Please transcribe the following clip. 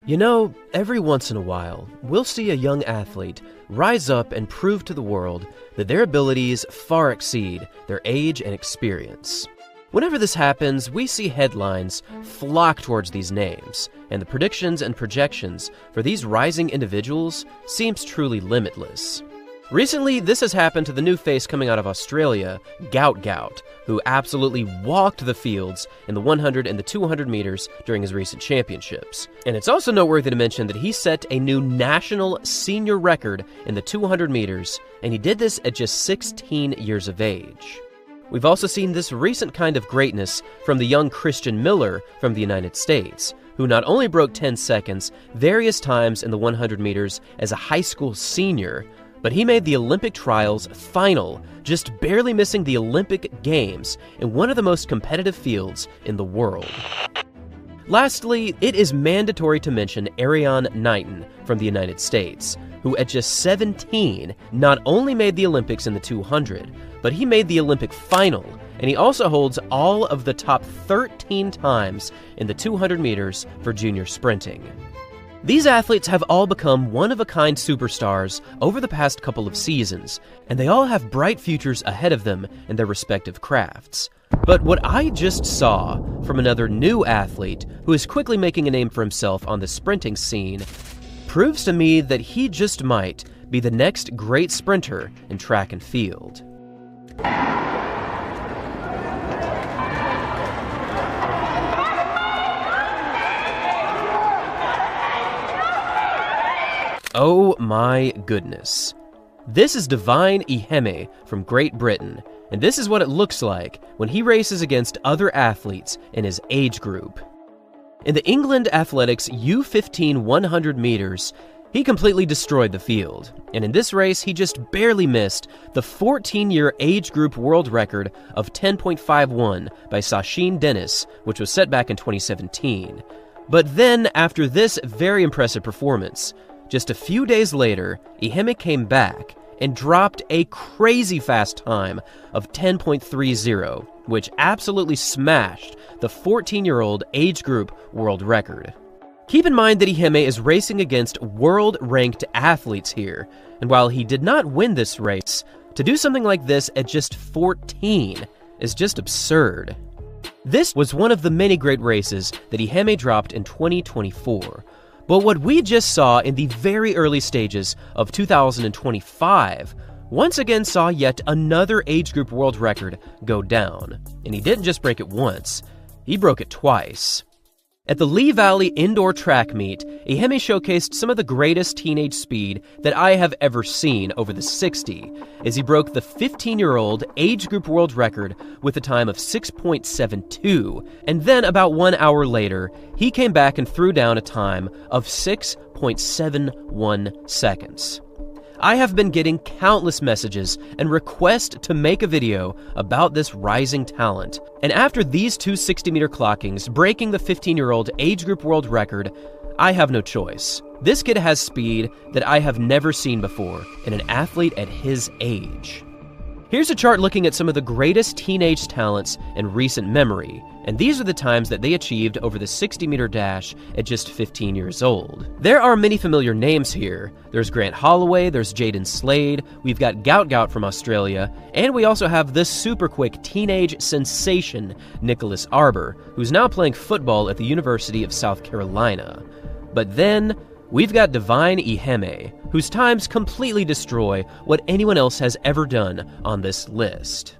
You know, every once in a while, we'll see a young athlete rise up and prove to the world that their abilities far exceed their age and experience. Whenever this happens, we see headlines flock towards these names, and the predictions and projections for these rising individuals seems truly limitless. Recently, this has happened to the new face coming out of Australia, Gout, who absolutely walked the fields in the 100 and the 200 meters during his recent championships. And it's also noteworthy to mention that he set a new national senior record in the 200 meters, and he did this at just 16 years of age. We've also seen this recent kind of greatness from the young Christian Miller from the United States, who not only broke 10 seconds various times in the 100 meters as a high school senior, but he made the Olympic trials final, just barely missing the Olympic Games in one of the most competitive fields in the world. Lastly, it is mandatory to mention Erriyon Knighton from the United States, who at just 17 not only made the Olympics in the 200, but he made the Olympic final, and he also holds all of the top 13 times in the 200 meters for junior sprinting. These athletes have all become one-of-a-kind superstars over the past couple of seasons, and they all have bright futures ahead of them in their respective crafts. But what I just saw from another new athlete who is quickly making a name for himself on the sprinting scene proves to me that he just might be the next great sprinter in track and field. Oh my goodness. This is Divine Iheme from Great Britain, and this is what it looks like when he races against other athletes in his age group. In the England Athletics U15 100 meters, he completely destroyed the field, and in this race he just barely missed the 14-year age group world record of 10.51 by Sachin Dennis, which was set back in 2017. But then, after this very impressive performance, just a few days later, Iheme came back and dropped a crazy fast time of 10.30, which absolutely smashed the 14-year-old age group world record. Keep in mind that Iheme is racing against world-ranked athletes here, and while he did not win this race, to do something like this at just 14 is just absurd. This was one of the many great races that Iheme dropped in 2024. But what we just saw in the very early stages of 2025 once again saw yet another age group world record go down. And he didn't just break it once, he broke it twice. At the Lee Valley Indoor Track Meet, Iheme showcased some of the greatest teenage speed that I have ever seen over the 60, as he broke the 15-year-old age group world record with a time of 6.72, and then about 1 hour later, he came back and threw down a time of 6.71 seconds. I have been getting countless messages and requests to make a video about this rising talent. And after these two 60-meter clockings breaking the 15-year-old age group world record, I have no choice. This kid has speed that I have never seen before in an athlete at his age. Here's a chart looking at some of the greatest teenage talents in recent memory, and these are the times that they achieved over the 60-meter dash at just 15 years old. There are many familiar names here. There's Grant Holloway, there's Jaden Slade, we've got Gout from Australia, and we also have this super quick teenage sensation, Nicholas Arbor, who's now playing football at the University of South Carolina. But then, we've got Divine Iheme, whose times completely destroy what anyone else has ever done on this list.